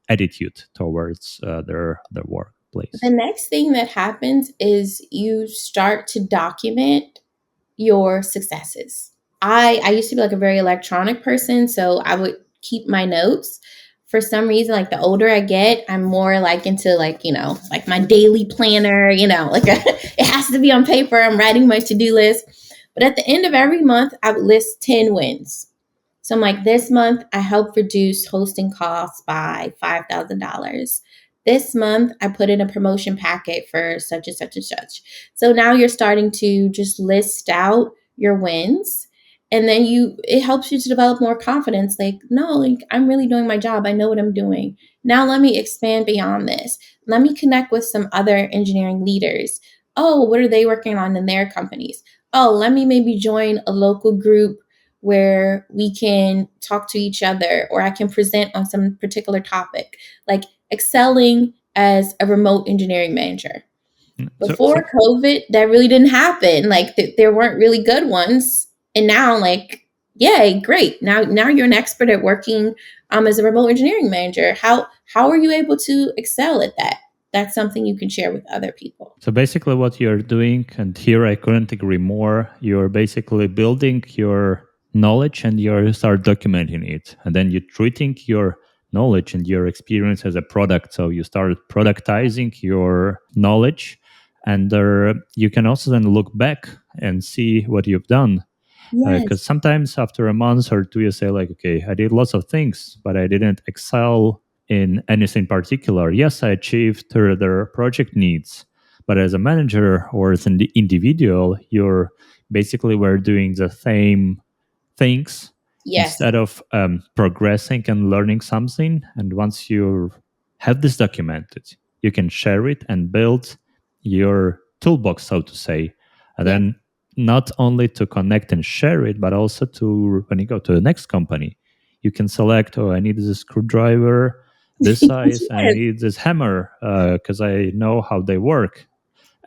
A: attitude towards their workplace?
B: The next thing that happens is you start to document your successes. I used to be like a very electronic person, so I would keep my notes. For some reason, like the older I get, I'm more like into like, like my daily planner, like it has to be on paper. I'm writing my to-do list. But at the end of every month, I would list 10 wins. So I'm like, this month I helped reduce hosting costs by $5,000. This month I put in a promotion packet for such and such and such. So now you're starting to just list out your wins. And then it helps you to develop more confidence. Like, no, like I'm really doing my job. I know what I'm doing. Now let me expand beyond this. Let me connect with some other engineering leaders. Oh, what are they working on in their companies? Oh, let me maybe join a local group where we can talk to each other, or I can present on some particular topic, like excelling as a remote engineering manager. Before COVID, that really didn't happen. Like there weren't really good ones. And now, like, yay, great. Now you're an expert at working as a remote engineering manager. How are you able to excel at that? That's something you can share with other people.
A: So basically what you're doing, and here I couldn't agree more, you're basically building your knowledge and you start documenting it. And then you're treating your knowledge and your experience as a product. So you start productizing your knowledge. And you can also then look back and see what you've done.
B: Yes.
A: Because sometimes after a month or two, you say like, okay, I did lots of things, but I didn't excel in anything particular. Yes, I achieved their project needs, but as a manager or as an individual, you're basically were doing the same things
B: Yes.
A: instead of progressing and learning something. And once you have this documented, you can share it and build your toolbox, so to say. And
B: Yes.
A: then not only to connect and share it, but also to, when you go to the next company, you can select, oh, I need this screwdriver this size and I
B: Yes.
A: need this hammer because I know how they work,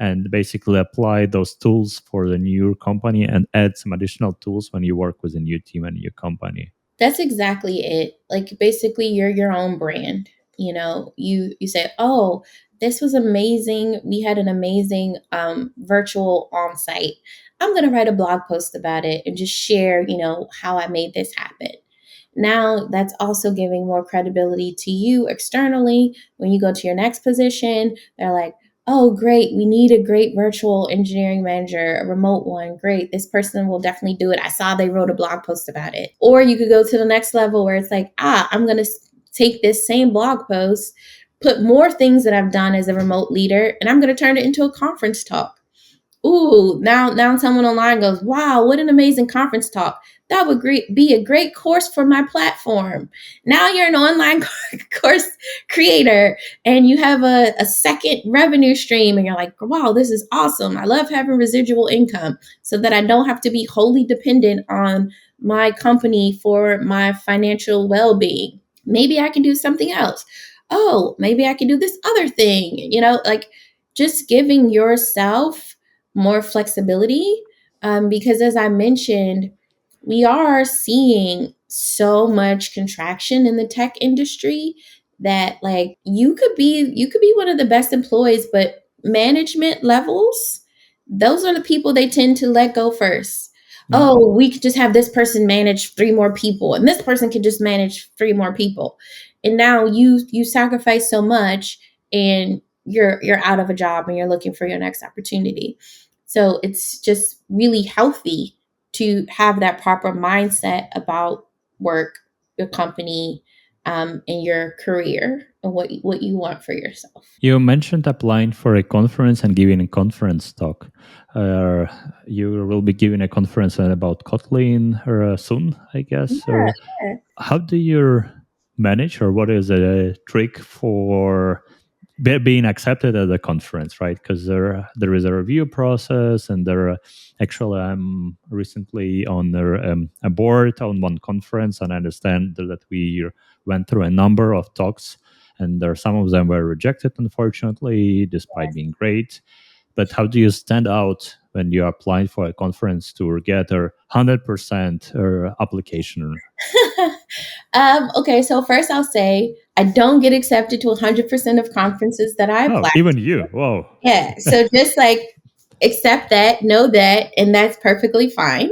A: and basically apply those tools for the new company and add some additional tools when you work with a new team and new company.
B: That's exactly it. Like basically you're your own brand. You know, you say, "Oh, this was amazing. We had an amazing virtual on-site. I'm going to write a blog post about it and just share, how I made this happen." Now, that's also giving more credibility to you externally. When you go to your next position, they're like, "Oh, great. We need a great virtual engineering manager, a remote one. Great. This person will definitely do it. I saw they wrote a blog post about it." Or you could go to the next level where it's like, I'm going to take this same blog post, put more things that I've done as a remote leader, and I'm going to turn it into a conference talk. Ooh, now someone online goes, "Wow, what an amazing conference talk. That would be a great course for my platform." Now you're an online course creator and you have a second revenue stream and you're like, "Wow, this is awesome. I love having residual income so that I don't have to be wholly dependent on my company for my financial well-being. Maybe I can do something else. Oh, maybe I can do this other thing." Like just giving yourself more flexibility, because as I mentioned, we are seeing so much contraction in the tech industry that like you could be one of the best employees, but management levels, those are the people they tend to let go first.
A: Mm.
B: Oh, we could just have this person manage three more people and this person could just manage three more people, and now you sacrifice so much and you're out of a job and you're looking for your next opportunity. So it's just really healthy to have that proper mindset about work, your company, and your career and what you want for yourself.
A: You mentioned applying for a conference and giving a conference talk. Uh, you will be giving a conference about Kotlin soon, I guess.
B: Yeah,
A: Or
B: sure.
A: how do you manage, or what is a trick for being accepted at the conference, right? Because there is a review process, and actually I'm recently on a board on one conference, and I understand that we went through a number of talks, and some of them were rejected, unfortunately, despite being great. But how do you stand out when you apply for a conference to get a 100% application?
B: Okay, so first I'll say I don't get accepted to 100% of conferences that I
A: Oh,
B: apply.
A: even you! Whoa!
B: Yeah, so just like accept that, know that, and that's perfectly fine.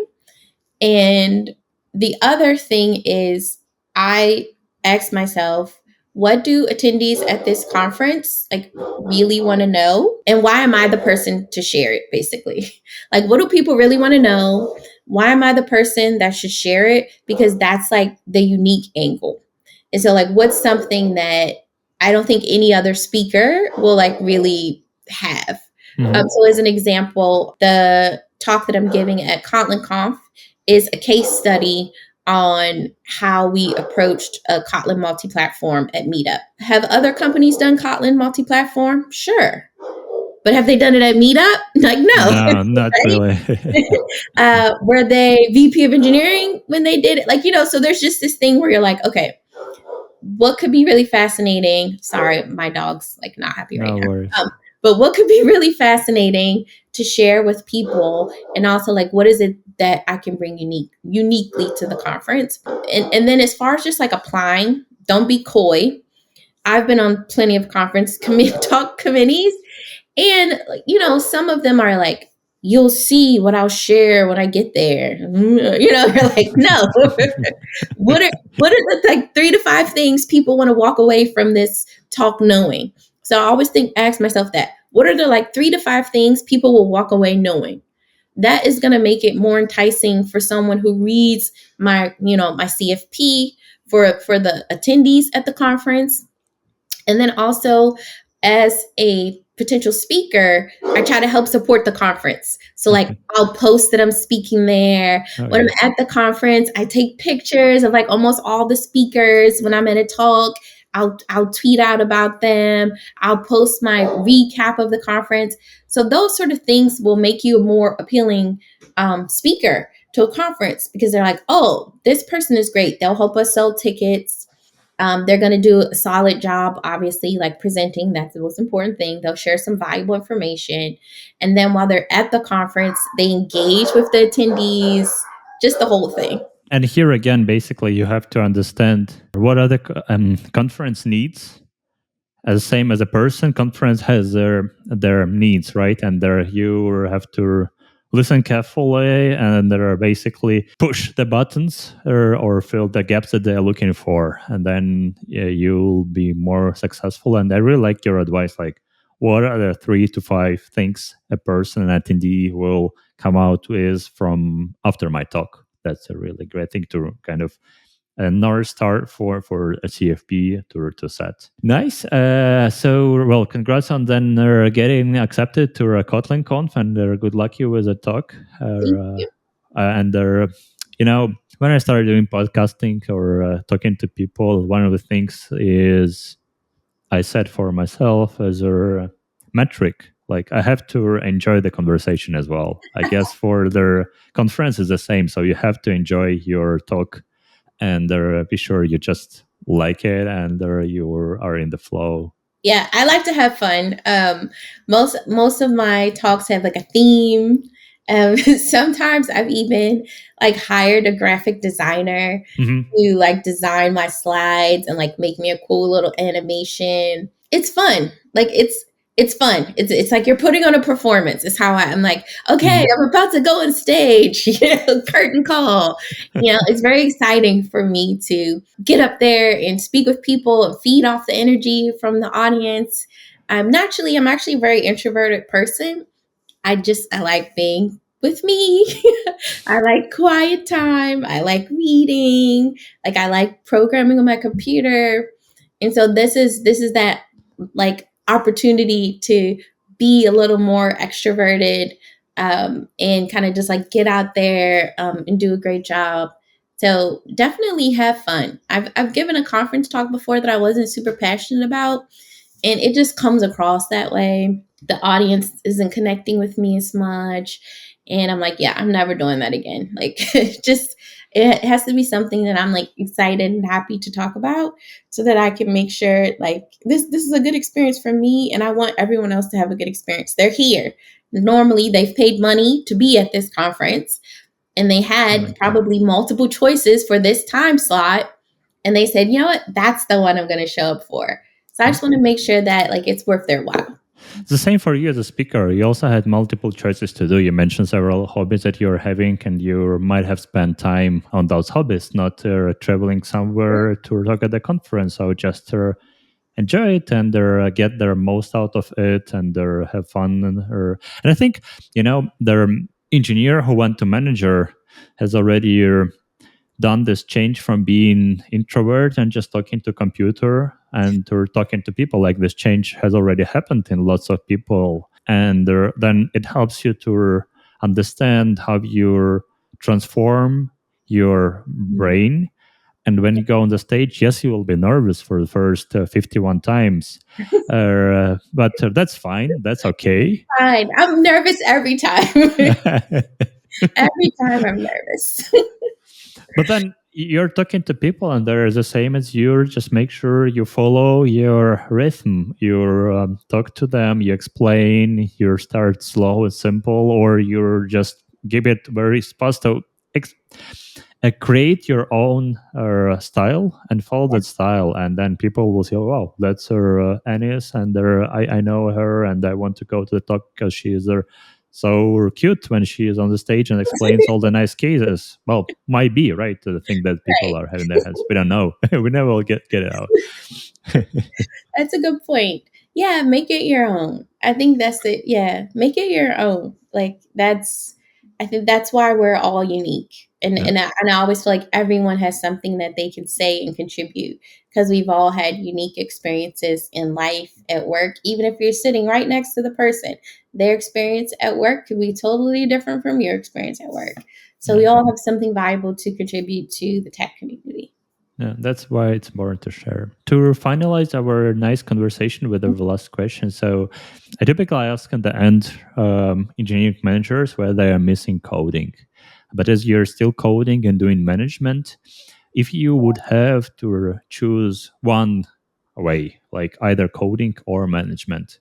B: And the other thing is, I ask myself, what do attendees at this conference like really want to know? And why am I the person to share it, basically? Like, what do people really want to know? Why am I the person that should share it? Because that's like the unique angle. And so, like, what's something that I don't think any other speaker will like really have?
A: Mhm.
B: So, as an example, the talk that I'm giving at Kotlin Conf is a case study on how we approached a Kotlin multi-platform at Meetup. Have other companies done Kotlin multi-platform? Sure. But have they done it at Meetup? Like, no.
A: No, not
B: Right?
A: really.
B: Were they VP of engineering when they did it? Like, so there's just this thing where you're like, okay, what could be really fascinating? Sorry, my dog's like not happy right
A: No
B: now.
A: worries.
B: But what could be really fascinating to share with people, and also like what is it that I can bring uniquely to the conference? And then as far as just like applying, don't be coy. I've been on plenty of conference talk committees, and some of them are like you'll see what I'll share when I get there. You know, you're like, no. What are the like 3 to 5 things people want to walk away from this talk knowing? So I always ask myself that. What are the like 3 to 5 things people will walk away knowing? That is going to make it more enticing for someone who reads my CFP, for the attendees at the conference. And then also, as a potential speaker, I try to help support the conference. So, like,
A: Okay.
B: I'll post that I'm speaking there.
A: Oh,
B: When
A: yeah.
B: I'm at the conference, I take pictures of like almost all the speakers. When I'm at a talk, I'll tweet out about them. I'll post my recap of the conference. So those sort of things will make you a more appealing speaker to a conference, because they're like, oh, this person is great. They'll help us sell tickets. They're going to do a solid job, obviously, like presenting. That's the most important thing. They'll share some valuable information. And then while they're at the conference, they engage with the attendees, just the whole thing.
A: And here again, basically, you have to understand what are the conference needs. As same as a person, conference has their needs, right? And there you have to listen carefully, and there are basically push the buttons or fill the gaps that they're looking for, and then you'll be more successful. And I really like your advice, like what are the 3 to 5 things a person, an attendee, will come out with from after my talk. That's a really great thing to kind of a North Star for a CFP to set. Nice. So, well, congrats on then getting accepted to a Kotlin Conf, and good luck you with the talk.
B: Thank you.
A: And when I started doing podcasting or talking to people, one of the things is I set for myself as a metric. Like I have to enjoy the conversation as well. I guess for their conference is the same. So you have to enjoy your talk and be sure you just like it and you are in the flow.
B: Yeah, I like to have fun. Most of my talks have like a theme. Sometimes I've even like hired a graphic designer
A: Mm-hmm.
B: to like design my slides and like make me a cool little animation. It's fun. Like it's fun. It's like you're putting on a performance. It's how I'm like, okay,
A: Mm-hmm.
B: I'm about to go on stage. Curtain call. It's very exciting for me to get up there and speak with people and feed off the energy from the audience. I'm actually a very introverted person. I like being with me. I like quiet time. I like reading. Like I like programming on my computer. And so this is that like opportunity to be a little more extroverted, and kind of just like get out there, and do a great job. So definitely have fun. I've given a conference talk before that I wasn't super passionate about, and it just comes across that way. The audience isn't connecting with me as much, and I'm like, yeah, I'm never doing that again. Like just it has to be something that I'm like excited and happy to talk about, so that I can make sure like this is a good experience for me, and I want everyone else to have a good experience. They're here. Normally they've paid money to be at this conference, and they had
A: Okay.
B: probably multiple choices for this time slot, and they said, you know what, that's the one I'm going to show up for. So I just want to make sure that like it's worth their while.
A: It's the same for you as a speaker. You also had multiple choices to do. You mentioned several hobbies that you're having, and you might have spent time on those hobbies, not traveling somewhere to talk at the conference. So just enjoy it and get the most out of it and have fun. And I think, the engineer who went to manager has already done this change from being introvert and just talking to computer and to talking to people. Like this change has already happened in lots of people, and then it helps you to understand how you transform your brain. And when you go on the stage, yes, you will be nervous for the first 51 times, but that's fine, that's okay.
B: Fine. I'm nervous every time. Every time I'm nervous.
A: But then you're talking to people and they're the same as you. Just make sure you follow your rhythm. You talk to them, you explain, you start slow and simple, or you just give it very fast. So create your own style and follow that style. And then people will say, oh, wow, that's her Annyce. And I know her and I want to go to the talk because she is there. so cute when she is on the stage and explains all the nice cases. Well, might be, right? The thing that people
B: Right.
A: are having their heads. We don't know. We never will get it out.
B: That's a good point. Yeah, make it your own. I think that's it. Yeah, make it your own. Like I think that's why we're all unique.
A: Yeah.
B: And I always feel like everyone has something that they can say and contribute because we've all had unique experiences in life, at work. Even if you're sitting right next to the person, their experience at work could be totally different from your experience at work. So we
A: Yeah.
B: all have something valuable to contribute to the tech community.
A: Yeah, that's why it's important to share. To finalize our nice conversation with the last question, so I typically ask at the end engineering managers where they are missing coding. But as you're still coding and doing management, if you would have to choose one way, like either coding or management,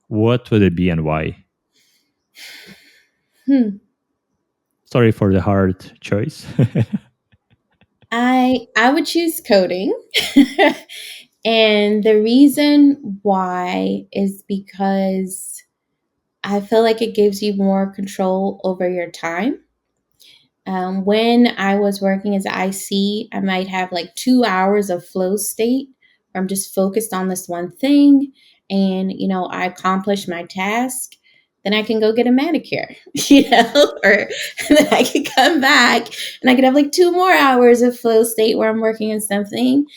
A: what would it be and why?
B: Hmm.
A: Sorry for the hard choice.
B: I would choose coding. And the reason why is because I feel like it gives you more control over your time. When I was working as an IC, I might have like 2 hours of flow state where I'm just focused on this one thing and, I accomplish my task. Then I can go get a manicure, or then I can come back and I could have like 2 more hours of flow state where I'm working on something.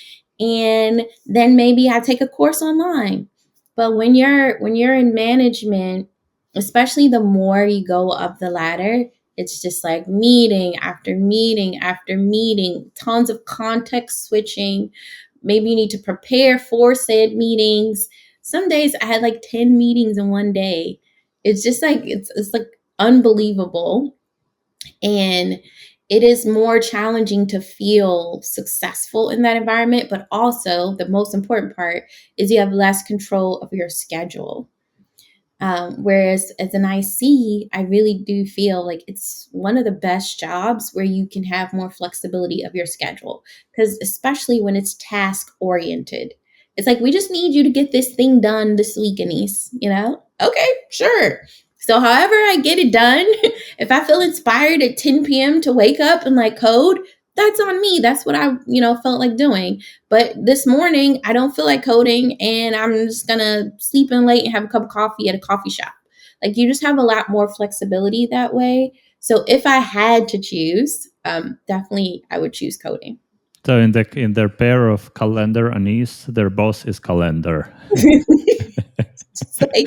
B: And then maybe I take a course online. But when you're in management, especially the more you go up the ladder, it's just like meeting after meeting after meeting, tons of context switching. Maybe you need to prepare for said meetings. Some days I had like 10 meetings in one day. It's just like it's like unbelievable. And it is more challenging to feel successful in that environment, but also the most important part is you have less control of your schedule. Whereas as an IC, I really do feel like it's one of the best jobs where you can have more flexibility of your schedule. Because especially when it's task oriented, it's like, we just need you to get this thing done this week, Annyce, Okay, sure. So however I get it done, if I feel inspired at 10 p.m. to wake up and like code, that's on me. That's what I, felt like doing. But this morning, I don't feel like coding and I'm just going to sleep in late and have a cup of coffee at a coffee shop. Like, you just have a lot more flexibility that way. So if I had to choose, definitely I would choose coding.
A: So in their pair of calendar Annyce, their boss is calendar.
B: Just like,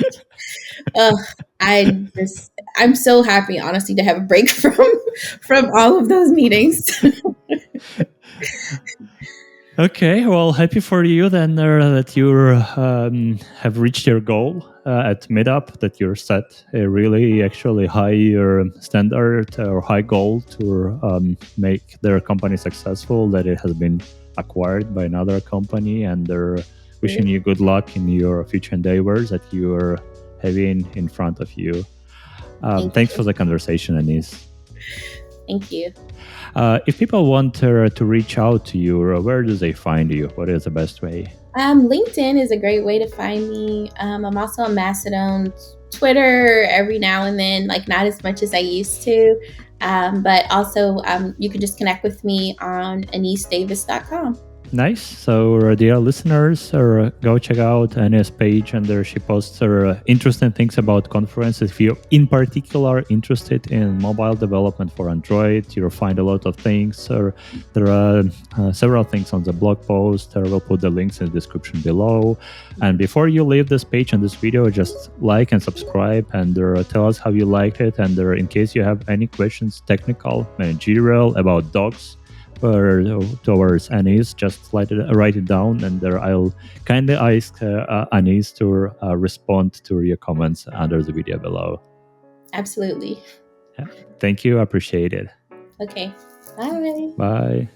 B: I'm so happy, honestly, to have a break from all of those meetings.
A: Okay, well, happy for you then that you have reached your goal at Meetup, that you're set a really actually high standard or high goal to make their company successful, that it has been acquired by another company, and they're wishing you good luck in your future endeavors that you are having in front of you. Thanks for the conversation, Annyce.
B: Thank you.
A: If people want to reach out to you, where do they find you? What is the best way?
B: LinkedIn is a great way to find me. I'm also on Mastodon, Twitter every now and then, like not as much as I used to. But also you can just connect with me on AnnyceDavis.com.
A: Nice. So, dear listeners, go check out Annyce's page, and there she posts interesting things about conferences. If you're in particular interested in mobile development for Android, you'll find a lot of things. There are several things on the blog post. We'll put the links in the description below. And before you leave this page and this video, just like and subscribe, and tell us how you liked it. And in case you have any questions, technical, managerial, about docs, or towards Annyce, just write it down, and I'll kindly ask Annyce to respond to your comments under the video below.
B: Absolutely.
A: Yeah. Thank you. Appreciate it.
B: Okay. Bye.
A: Bye.